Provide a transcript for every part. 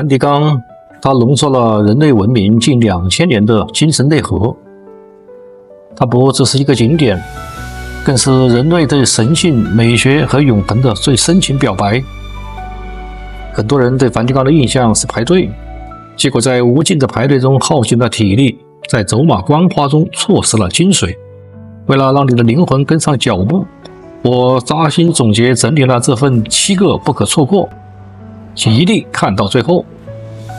梵蒂冈，它浓缩了人类文明近2000年的精神内核。它不只是一个景点，更是人类对神性、美学和永恒的最深情表白。很多人对梵蒂冈的印象是排队，结果在无尽的排队中耗尽了体力，在走马观花中错失了精髓。为了让你的灵魂跟上脚步，我扎心总结整理了这份7个不可错过，请一定看到最后，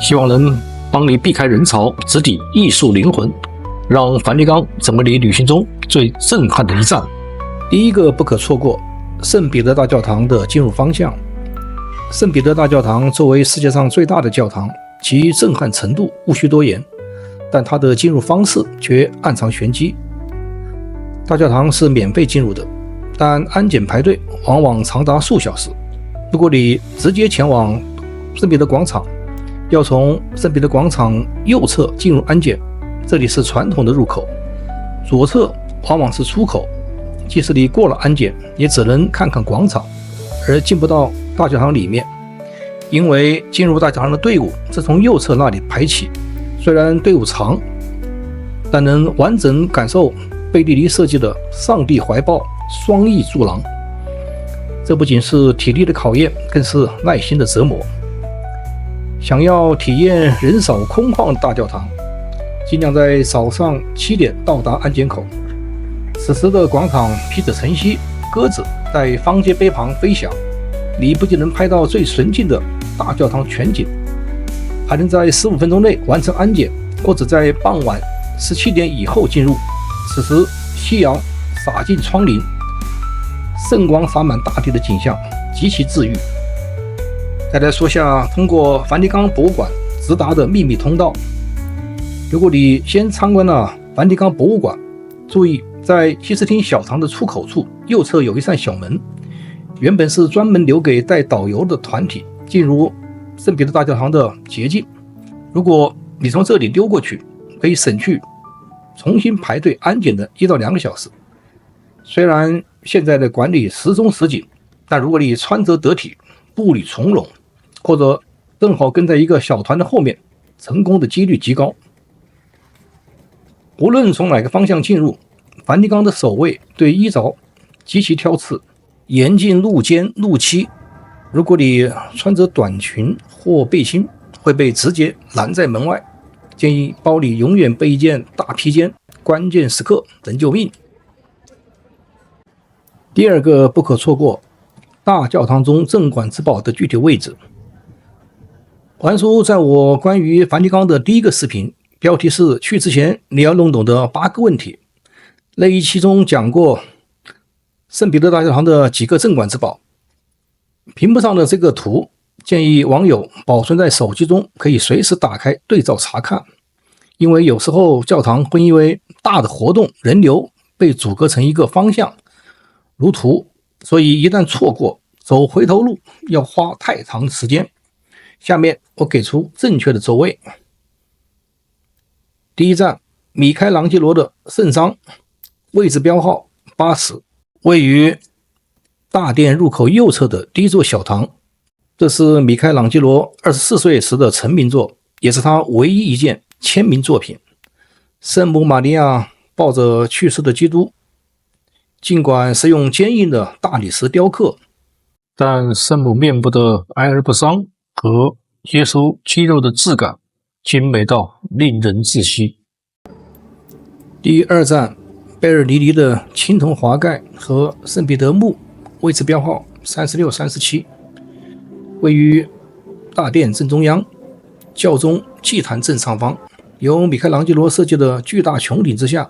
希望能帮你避开人潮，直抵艺术灵魂，让梵蒂冈成为你旅行中最震撼的一站。第一个不可错过，圣彼得大教堂的进入方向。圣彼得大教堂作为世界上最大的教堂，其震撼程度无需多言，但它的进入方式却暗藏玄机。大教堂是免费进入的，但安检排队往往长达数小时。如果你直接前往圣彼得广场，要从圣彼得广场右侧进入安检，这里是传统的入口，左侧往往是出口。即使你过了安检，也只能看看广场，而进不到大教堂里面，因为进入大教堂的队伍是从右侧那里排起。虽然队伍长，但能完整感受贝蒂尼设计的上帝怀抱双翼柱廊。这不仅是体力的考验，更是耐心的折磨。想要体验人少空旷的大教堂，尽量在早上7点到达安检口。此时的广场披着晨曦，鸽子在方尖碑旁飞翔，你不仅能拍到最纯净的大教堂全景，还能在15分钟内完成安检，或者在傍晚17点以后进入。此时夕阳洒进窗棂，圣光洒满大地的景象极其治愈。再来说下通过梵蒂冈博物馆直达的秘密通道。如果你先参观了梵蒂冈博物馆，注意在西斯汀小堂的出口处右侧有一扇小门，原本是专门留给带导游的团体进入圣彼得大教堂的捷径。如果你从这里溜过去，可以省去重新排队安检的1到2个小时。虽然现在的管理时松时紧，但如果你穿着得体，步履从容，或者正好跟在一个小团的后面，成功的几率极高。无论从哪个方向进入，梵蒂冈的守卫对衣着极其挑刺，严禁露肩露膝。如果你穿着短裙或背心，会被直接拦在门外。建议包里永远备一件大披肩，关键时刻能救命。第二个不可错过，大教堂中镇馆之宝的具体位置。还书在我关于梵蒂冈的第一个视频，标题是去之前你要弄懂的8个问题。那一期中讲过圣彼得大教堂的几个镇馆之宝。屏幕上的这个图建议网友保存在手机中，可以随时打开对照查看。因为有时候教堂会因为大的活动人流被阻隔成一个方向如图，所以一旦错过，走回头路要花太长时间。下面我给出正确的座位。第一站，米开朗基罗的圣殇，位置标号80，位于大殿入口右侧的第一座小堂。这是米开朗基罗24岁时的成名作，也是他唯一一件签名作品。圣母玛利亚抱着去世的基督，尽管是用坚硬的大理石雕刻，但圣母面部的哀而不伤和耶稣肌肉的质感精美到令人窒息。第二站，贝尔尼尼的青铜华盖和圣彼得墓，位置标号36、37，位于大殿正中央，教宗祭坛正上方，由米开朗基罗设计的巨大穹顶之下。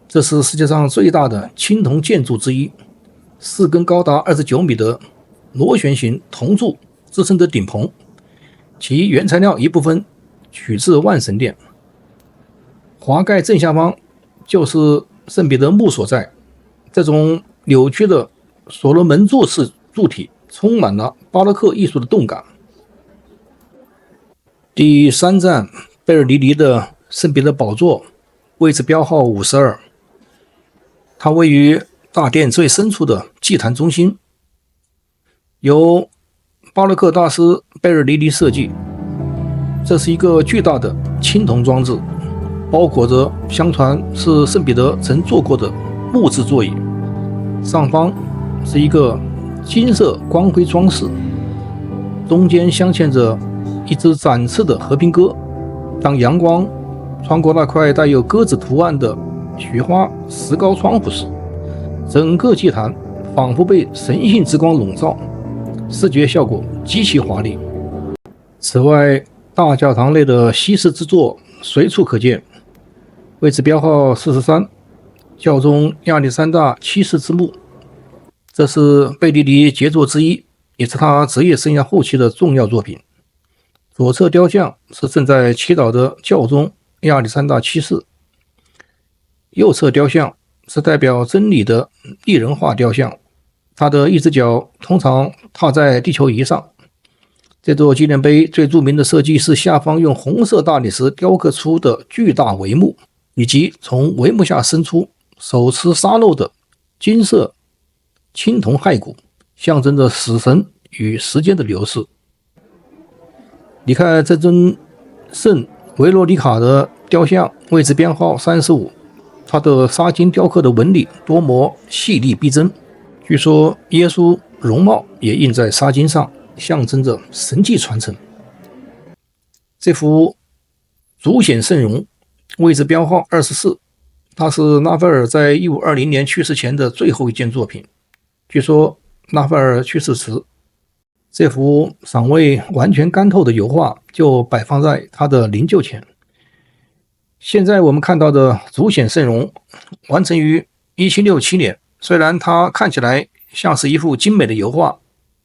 这是世界上最大的青铜建筑之一，4根高达29米的螺旋形铜柱支撑着顶棚，其原材料一部分取自万神殿。华盖正下方就是圣彼得墓所在，这种扭曲的所罗门座式柱体充满了巴洛克艺术的动感。第三站，贝尔尼尼的圣彼得宝座，位置标号52，它位于大殿最深处的祭坛中心，由巴洛克大师贝尔尼尼设计，这是一个巨大的青铜装置，包裹着相传是圣彼得曾坐过的木质座椅，上方是一个金色光辉装饰，中间镶嵌着一只展翅的和平鸽。当阳光穿过那块带有鸽子图案的雪花石膏窗户时，整个祭坛仿佛被神性之光笼罩，视觉效果极其华丽。此外，大教堂内的西式之作随处可见，位置标号43，教宗亚历山大七世之墓。这是贝蒂尼杰作之一，也是他职业生涯后期的重要作品。左侧雕像是正在祈祷的教宗亚历山大七世，右侧雕像是代表真理的立人化雕像，他的一只脚通常踏在地球仪上。这座纪念碑最著名的设计是下方用红色大理石雕刻出的巨大帷幕，以及从帷幕下伸出手持沙漏的金色青铜骸骨，象征着死神与时间的流逝。你看这尊圣维罗妮卡的雕像，位置编号35，它的纱金雕刻的纹理多么细腻逼真，据说耶稣容貌也印在纱金上，象征着神迹传承。这幅主显圣容位置标号24，它是拉斐尔在1520年去世前的最后一件作品。据说拉斐尔去世时，这幅尚未完全干透的油画就摆放在他的灵柩前。现在我们看到的主显圣容完成于1767年，虽然它看起来像是一幅精美的油画，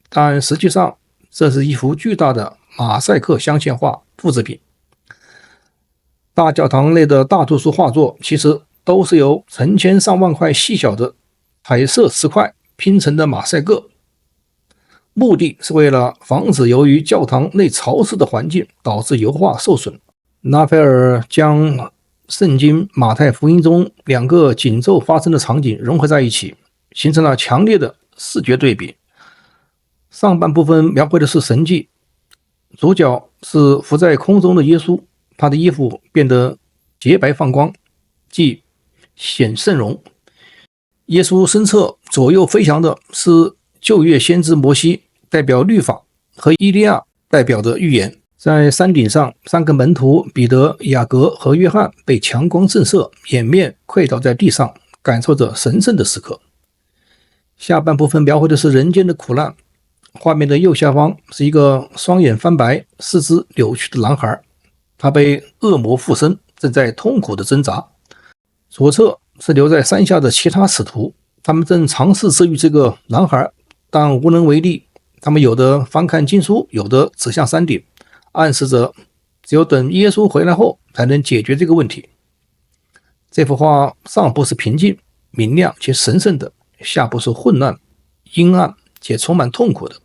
但实际上这是一幅巨大的马赛克镶嵌画复制品。大教堂内的大多数画作其实都是由成千上万块细小的彩色石块拼成的马赛克，目的是为了防止由于教堂内潮湿的环境导致油画受损。拉斐尔将圣经马太福音中两个紧凑发生的场景融合在一起，形成了强烈的视觉对比。上半部分描绘的是神迹，主角是浮在空中的耶稣，他的衣服变得洁白放光，即显圣容。耶稣身侧左右飞翔的是旧约先知摩西，代表律法，和伊利亚代表着预言。在山顶上，三个门徒彼得、雅各和约翰被强光震慑，掩面跪倒在地上，感受着神圣的时刻。下半部分描绘的是人间的苦难，画面的右下方是一个双眼翻白、四肢扭曲的男孩，他被恶魔附身，正在痛苦的挣扎。左侧是留在山下的其他使徒，他们正尝试治愈这个男孩，但无能为力。他们有的翻看经书，有的指向山顶，暗示着只有等耶稣回来后才能解决这个问题。这幅画上部是平静、明亮且神圣的，下部是混乱、阴暗且充满痛苦的。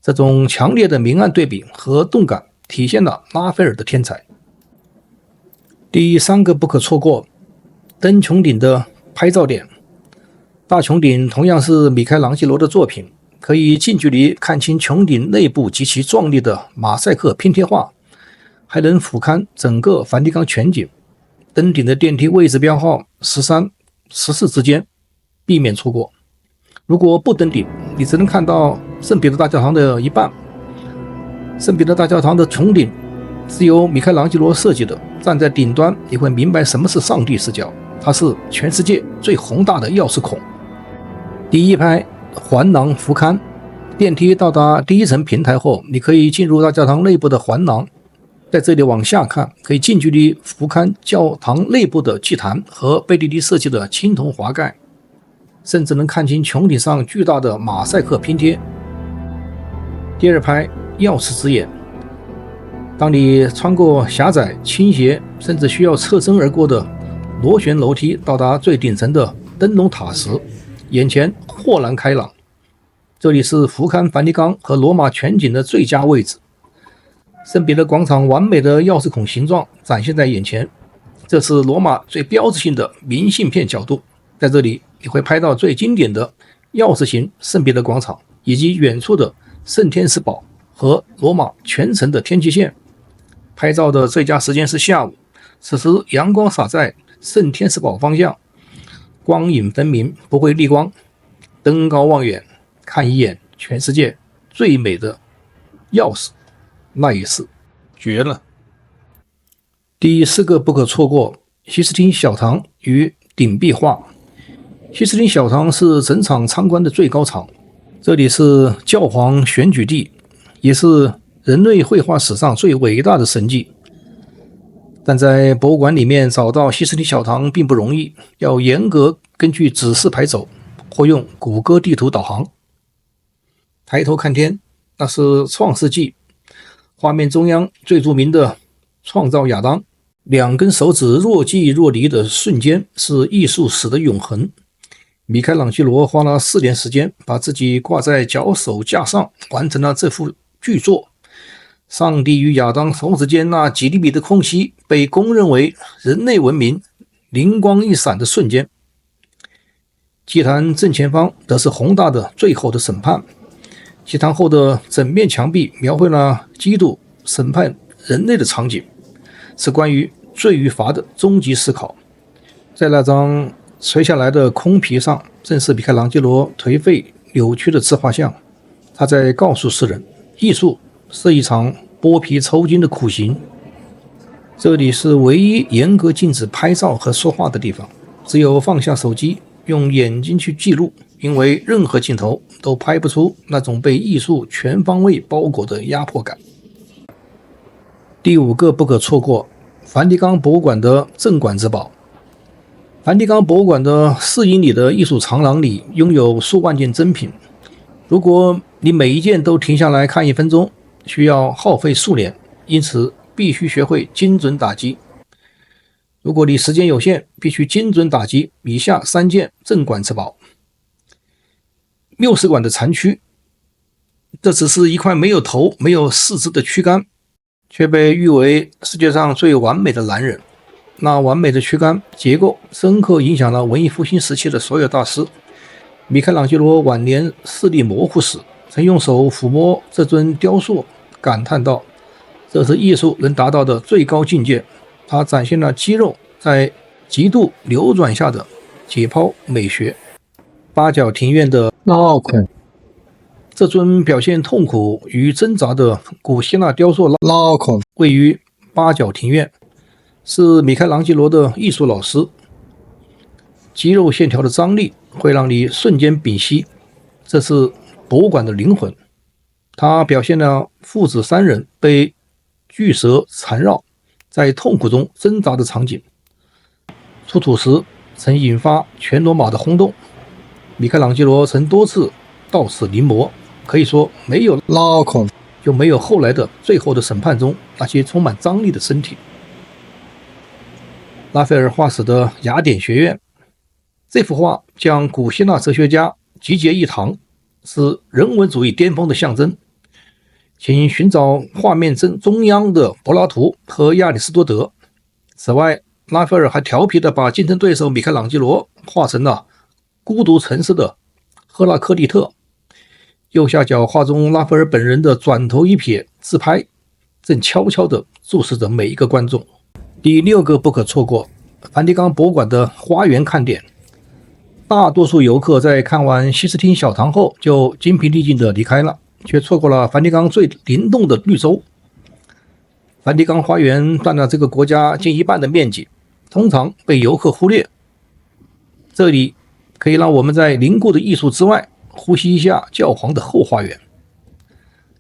这种强烈的明暗对比和动感体现了拉斐尔的天才。第三个不可错过，灯穹顶的拍照点。大穹顶同样是米开朗基罗的作品，可以近距离看清穹顶内部极其壮丽的马赛克拼贴画，还能俯瞰整个梵蒂冈全景。登顶的电梯位置标号13、14之间，避免错过。如果不登顶，你只能看到圣彼得大教堂的一半。圣彼得大教堂的穹顶是由米开朗基罗设计的，站在顶端你会明白什么是上帝视角，它是全世界最宏大的钥匙孔。第一排环廊俯瞰，电梯到达第一层平台后，你可以进入大教堂内部的环廊，在这里往下看，可以近距离俯瞰教堂内部的祭坛和贝蒂尼设计的青铜华盖，甚至能看清穹顶上巨大的马赛克拼贴。第二排钥匙之眼，当你穿过狭窄、倾斜，甚至需要侧身而过的螺旋楼梯到达最顶层的灯笼塔时，眼前豁然开朗。这里是俯瞰梵蒂冈和罗马全景的最佳位置。圣彼得广场完美的钥匙孔形状展现在眼前，这是罗马最标志性的明信片角度。在这里你会拍到最经典的钥匙形圣彼得广场，以及远处的圣天使堡和罗马全城的天际线。拍照的最佳时间是下午，此时阳光洒在圣天使堡方向，光影分明，不会逆光。登高望远，看一眼全世界最美的钥匙，那也是绝了。第4个不可错过，西斯汀小堂与顶壁画。西斯汀小堂是整场参观的最高潮，这里是教皇选举地，也是人类绘画史上最伟大的神迹。但在博物馆里面找到西斯汀小堂并不容易，要严格根据指示牌走，或用谷歌地图导航。抬头看天，那是创世纪，画面中央最著名的创造亚当，2根手指若即若离的瞬间是艺术史的永恒。米开朗基罗花了4年时间，把自己挂在脚手架上，完成了这幅巨作。上帝与亚当手指间那几厘米的空隙，被公认为人类文明灵光一闪的瞬间。祭坛正前方则是宏大的最后的审判，祭坛后的整面墙壁描绘了基督审判人类的场景，是关于罪与罚的终极思考。在那张垂下来的空皮上，正是米开朗基罗颓废扭曲的自画像，他在告诉世人，艺术是一场剥皮抽筋的苦行。这里是唯一严格禁止拍照和说话的地方，只有放下手机，用眼睛去记录，因为任何镜头都拍不出那种被艺术全方位包裹的压迫感。第5个不可错过，梵蒂冈博物馆的镇馆之宝。梵蒂冈博物馆的4英里的艺术长廊里拥有数万件珍品，如果你每一件都停下来看1分钟，需要耗费数年，因此必须学会精准打击。如果你时间有限，必须精准打击以下3件镇馆之宝。缪斯馆的残躯，这只是一块没有头没有四肢的躯干，却被誉为世界上最完美的男人。那完美的躯干结构深刻影响了文艺复兴时期的所有大师。米开朗基罗晚年视力模糊时，曾用手抚摸这尊雕塑，感叹道：这是艺术能达到的最高境界。它展现了肌肉在极度流转下的解剖美学。八角庭院的拉孔，这尊表现痛苦与挣扎的古希腊雕塑拉孔位于八角庭院，是米开朗基罗的艺术老师。肌肉线条的张力会让你瞬间屏息，这是博物馆的灵魂。它表现了父子3人被巨蛇缠绕，在痛苦中挣扎的场景。出土时曾引发全罗马的轰动，米开朗基罗曾多次到此临摹，可以说没有拉孔就没有后来的最后的审判中那些充满张力的身体。拉斐尔画室的雅典学院，这幅画将古希腊哲学家集结一堂，是人文主义巅峰的象征。请寻找画面中央的柏拉图和亚里士多德。此外，拉斐尔还调皮地把竞争对手米开朗基罗画成了孤独沉思的赫拉克利特。右下角画中拉斐尔本人的转头一瞥自拍，正悄悄地注视着每一个观众。第6个不可错过，梵蒂冈博物馆的花园看点。大多数游客在看完西斯汀小堂后就精疲力尽地离开了，却错过了梵蒂冈最灵动的绿洲。梵蒂冈花园占了这个国家近1半的面积，通常被游客忽略。这里可以让我们在凝固的艺术之外，呼吸一下教皇的后花园。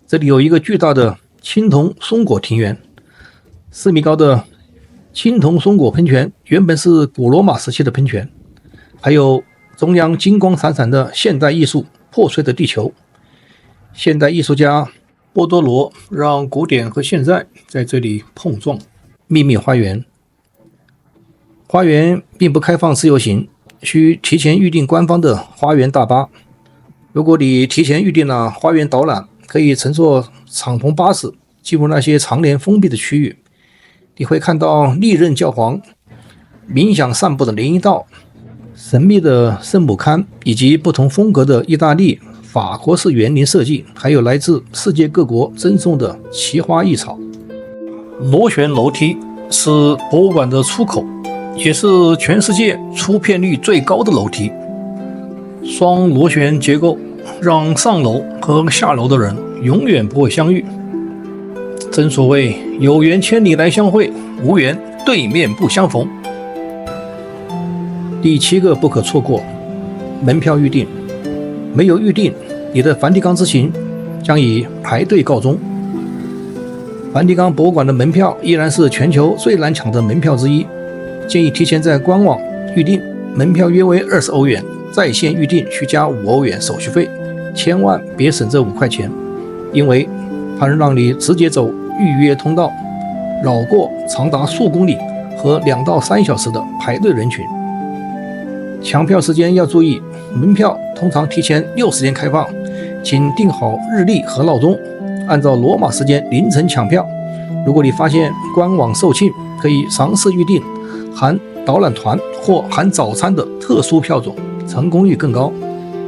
这里有一个巨大的青铜松果庭园，4米高的青铜松果喷泉原本是古罗马时期的喷泉，还有中央金光闪闪的现代艺术破碎的地球。现代艺术家波多罗让古典和现在在这里碰撞。秘密花园，花园并不开放自由行，需提前预订官方的花园大巴。如果你提前预订了花园导览，可以乘坐敞篷巴士进入那些常年封闭的区域。你会看到历任教皇冥想散步的联谊道、神秘的圣母龛，以及不同风格的意大利、法国式园林设计，还有来自世界各国赠送的奇花异草。螺旋楼梯是博物馆的出口，也是全世界出片率最高的楼梯。双螺旋结构让上楼和下楼的人永远不会相遇。正所谓有缘千里来相会，无缘对面不相逢。第7个不可错过，门票预订。没有预订，你的梵蒂冈之行将以排队告终。梵蒂冈博物馆的门票依然是全球最难抢的门票之一，建议提前在官网预订，门票约为20欧元，在线预订需加5欧元手续费，千万别省这5块钱，因为它能让你直接走预约通道，绕过长达数公里和2到3小时的排队人群。抢票时间要注意，门票通常提前60天开放，请定好日历和闹钟，按照罗马时间凌晨抢票。如果你发现官网售罄，可以尝试预订含导览团或含早餐的特殊票种，成功率更高。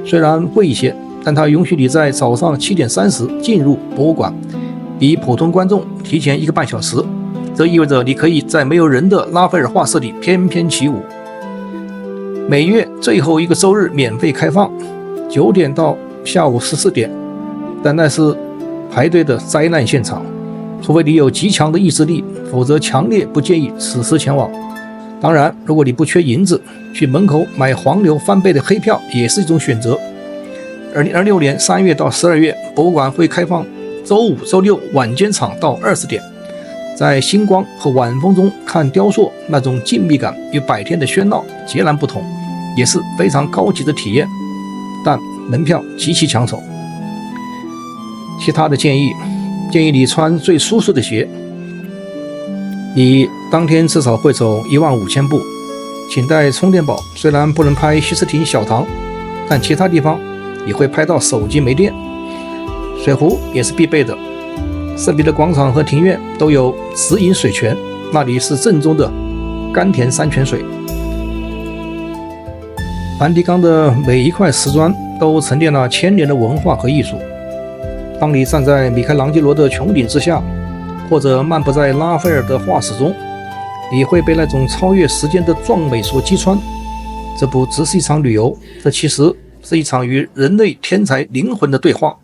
虽然贵一些，但它允许你在早上7点30进入博物馆，比普通观众提前1个半小时。这意味着你可以在没有人的拉斐尔画室里翩翩起舞。每月最后一个周日免费开放，9点到下午14点，但那是排队的灾难现场，除非你有极强的意志力，否则强烈不建议此时前往。当然，如果你不缺银子，去门口买黄牛翻倍的黑票也是一种选择。2026年3月到12月，博物馆会开放周5、周6晚间场到20点，在星光和晚风中看雕塑，那种静谧感与白天的喧闹截然不同，也是非常高级的体验，但门票极其抢手。其他的建议你穿最舒适的鞋，你当天至少会走15000步，请带充电宝。虽然不能拍西斯廷小堂，但其他地方也会拍到手机没电。水壶也是必备的，圣彼得广场和庭院都有直饮水泉，那里是正宗的甘甜山泉水。梵蒂冈的每一块石砖都沉淀了1000年的文化和艺术。当你站在米开朗基罗的穹顶之下，或者漫步在拉斐尔的画室中，你会被那种超越时间的壮美所击穿。这不只是一场旅游，这其实是一场与人类天才灵魂的对话。